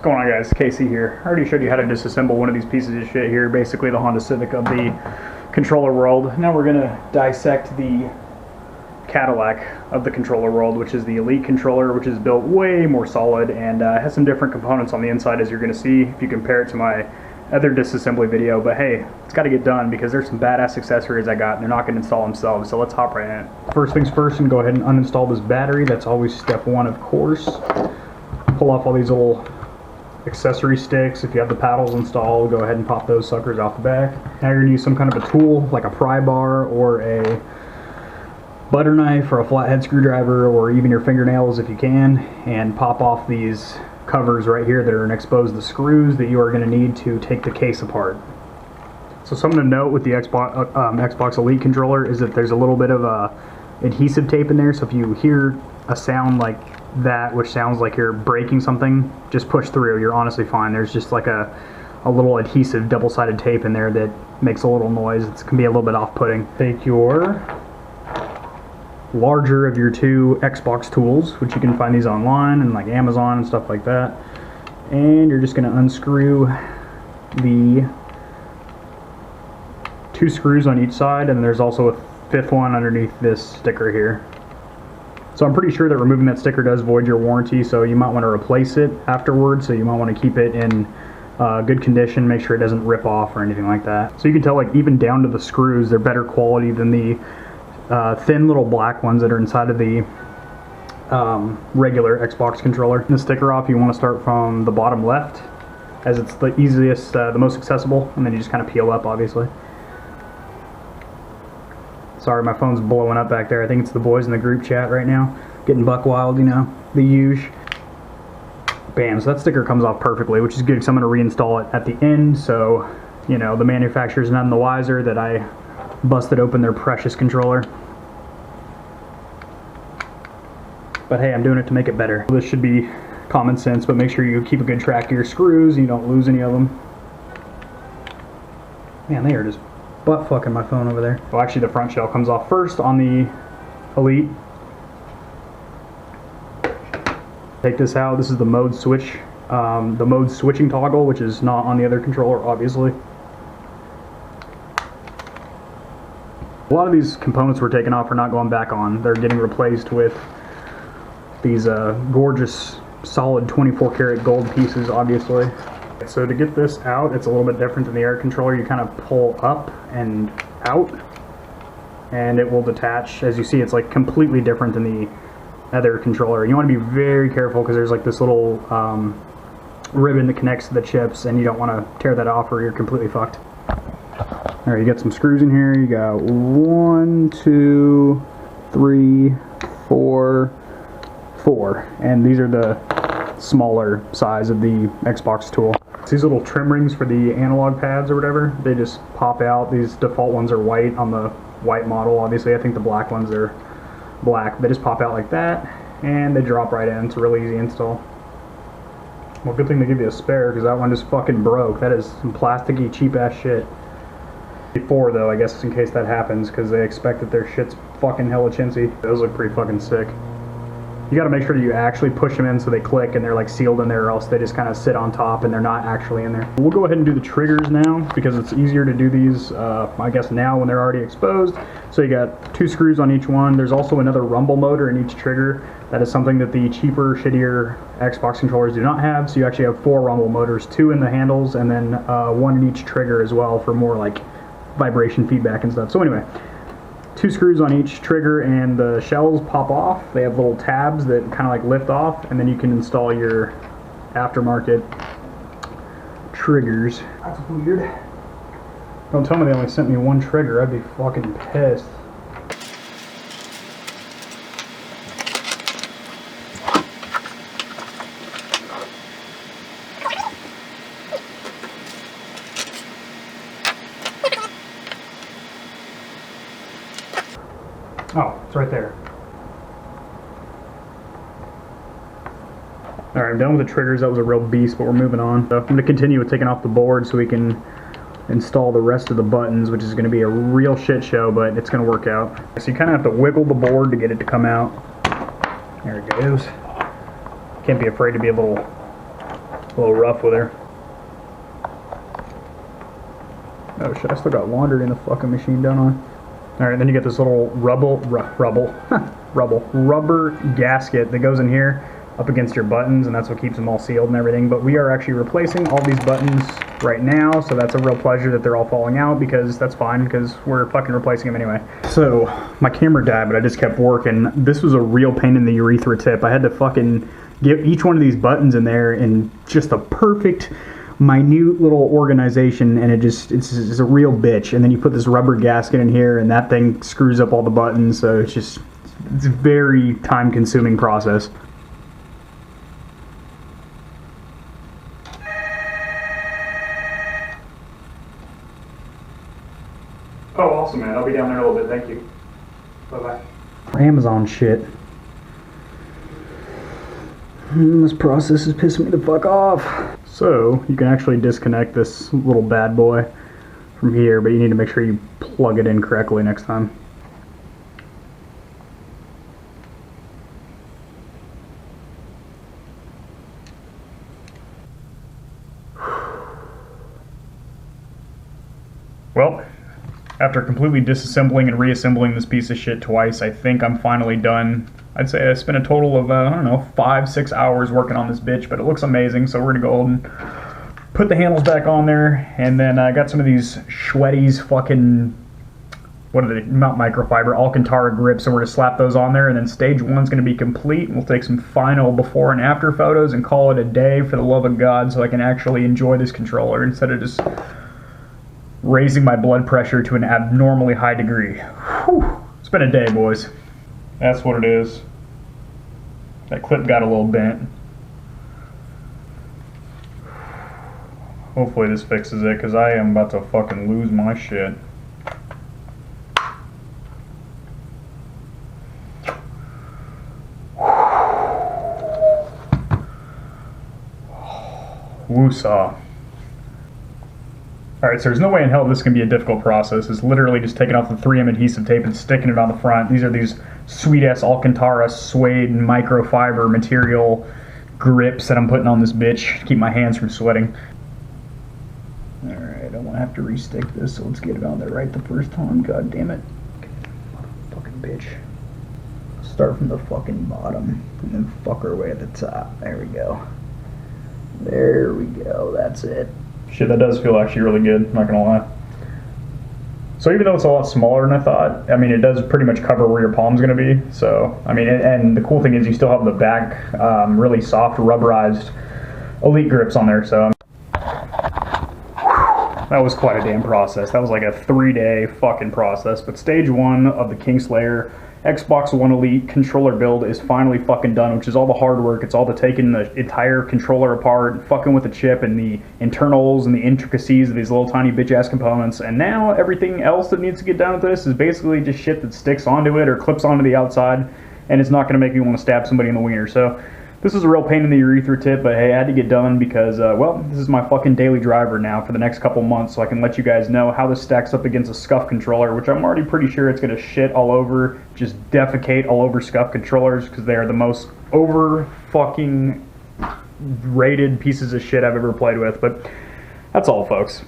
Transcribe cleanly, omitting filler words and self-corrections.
going on, guys? Casey here. I already showed you how to disassemble one of these pieces of shit here, basically the Honda Civic of the controller world. Now we're going to dissect the Cadillac of the controller world, which is the Elite controller, which is built way more solid and has some different components on the inside, as you're going to see if you compare it to my other disassembly video. But hey, it's got to get done because there's some badass accessories I got and they're not going to install themselves, so let's hop right in. First things first, and go ahead and uninstall this battery. That's always step one, of course. Pull off all these little accessory sticks. If you have the paddles installed, go ahead and pop those suckers off the back. Now you're going to use some kind of a tool like a pry bar or a butter knife or a flathead screwdriver, or even your fingernails if you can, and pop off these covers right here that are going to expose the screws that you are going to need to take the case apart. So something to note with the Xbox Elite controller is that there's a little bit of adhesive tape in there, so if you hear a sound like that, which sounds like you're breaking something, just push through. You're honestly fine. There's just like a little adhesive double-sided tape in there that makes a little noise. It can be a little bit off-putting. Take your larger of your two Xbox tools, which you can find these online and like Amazon and stuff like that, and you're just going to unscrew the two screws on each side, and there's also a fifth one underneath this sticker here. So I'm pretty sure that removing that sticker does void your warranty, so you might want to replace it afterwards. So you might want to keep it in good condition, make sure it doesn't rip off or anything like that. So you can tell, like, even down to the screws, they're better quality than the thin little black ones that are inside of the regular Xbox controller. The sticker off, you want to start from the bottom left, as it's the easiest, the most accessible, and then you just kind of peel up, obviously. Sorry, my phone's blowing up back there. I think it's the boys in the group chat right now, getting buck wild, you know, the huge. Bam, so that sticker comes off perfectly, which is good because I'm going to reinstall it at the end, so, you know, the manufacturer's none the wiser that I busted open their precious controller. But hey, I'm doing it to make it better. This should be common sense, but make sure you keep a good track of your screws and you don't lose any of them. Man, they are just butt fucking my phone over there. Well, actually the front shell comes off first on the Elite. Take this out. This is the mode switch, the mode switching toggle, which is not on the other controller, obviously. A lot of these components we're taking off are not going back on. They're getting replaced with these gorgeous solid 24 karat gold pieces, obviously. So to get this out, it's a little bit different than the air controller. You kind of pull up and out, and it will detach. As you see, it's like completely different than the other controller. You want to be very careful because there's like this little ribbon that connects to the chips, and you don't want to tear that off or you're completely fucked. Alright, you got some screws in here. You got 1, 2, 3, 4, and these are the smaller size of the Xbox tool. These little trim rings for the analog pads or whatever, they just pop out. These default ones are white on the white model, obviously. I think the black ones are black. They just pop out like that, and they drop right in. It's a really easy install. Well, good thing they give you a spare, because that one just fucking broke. That is some plasticky, cheap-ass shit. Before, though, I guess, in case that happens, because they expect that their shit's fucking hella chintzy. Those look pretty fucking sick. You gotta make sure that you actually push them in so they click and they're like sealed in there, or else they just kind of sit on top and they're not actually in there. We'll go ahead and do the triggers now because it's easier to do these, I guess, now when they're already exposed. So you got 2 screws on each one. There's also another rumble motor in each trigger. That is something that the cheaper, shittier Xbox controllers do not have. So you actually have 4 rumble motors, 2 in the handles and then 1 in each trigger as well for more like vibration feedback and stuff. So anyway, 2 screws on each trigger, and the shells pop off. They have little tabs that kind of like lift off, and then you can install your aftermarket triggers. That's weird. Don't tell me they only sent me 1 trigger. I'd be fucking pissed. Oh, it's right there. Alright, I'm done with the triggers. That was a real beast, but we're moving on. So I'm going to continue with taking off the board so we can install the rest of the buttons, which is going to be a real shit show, but it's going to work out. So you kind of have to wiggle the board to get it to come out. There it goes. Can't be afraid to be a little A little rough with her. Oh shit, I still got laundry in the fucking machine, don't I? Alright, then you get this little rubber gasket that goes in here up against your buttons, and that's what keeps them all sealed and everything. But we are actually replacing all these buttons right now, so that's a real pleasure that they're all falling out, because that's fine, because we're fucking replacing them anyway. So, my camera died, but I just kept working. This was a real pain in the urethra tip. I had to fucking get each one of these buttons in there in just a perfect minute little organization, and it's a real bitch. And then you put this rubber gasket in here, and that thing screws up all the buttons, so it's a very time consuming process. Oh, awesome, man. I'll be down there in a little bit. Thank you. Bye-bye. Amazon shit. This process is pissing me the fuck off. So, you can actually disconnect this little bad boy from here, but you need to make sure you plug it in correctly next time. Well, after completely disassembling and reassembling this piece of shit twice, I think I'm finally done. I'd say I spent a total of, I don't know, 5-6 hours working on this bitch, but it looks amazing, so we're gonna go and put the handles back on there, and then I got some of these Schwetties fucking, what are they, not microfiber, Alcantara Grips, so we're gonna slap those on there, and then stage one's gonna be complete, and we'll take some final before and after photos and call it a day, for the love of God, so I can actually enjoy this controller instead of just raising my blood pressure to an abnormally high degree. Whew. It's been a day, boys. That's what it is. That clip got a little bent. Hopefully this fixes it, because I am about to fucking lose my shit. Woosah. Alright, so there's no way in hell this can be a difficult process. It's literally just taking off the 3M adhesive tape and sticking it on the front. These are these sweet-ass Alcantara suede microfiber material grips that I'm putting on this bitch to keep my hands from sweating. Alright, I don't want to have to re-stick this, so let's get it on there right the first time. God damn it. Motherfucking bitch. Start from the fucking bottom and then fuck our way at the top. There we go. There we go. That's it. Shit, that does feel actually really good, not gonna lie. So even though it's a lot smaller than I thought, I mean, it does pretty much cover where your palm's gonna be. So, I mean, and the cool thing is you still have the back really soft rubberized Elite grips on there, so. That was quite a damn process. That was like a 3-day fucking process. But stage one of the Kingslayer Xbox One Elite controller build is finally fucking done, which is all the hard work. It's all the taking the entire controller apart, fucking with the chip and the internals and the intricacies of these little tiny bitch-ass components. And now everything else that needs to get done with this is basically just shit that sticks onto it or clips onto the outside, and it's not going to make me want to stab somebody in the wiener. So this is a real pain in the urethra tip, but hey, I had to get done because, well, this is my fucking daily driver now for the next couple months, so I can let you guys know how this stacks up against a scuff controller, which I'm already pretty sure it's going to shit all over, just defecate all over scuff controllers, because they are the most over fucking rated pieces of shit I've ever played with. But that's all, folks.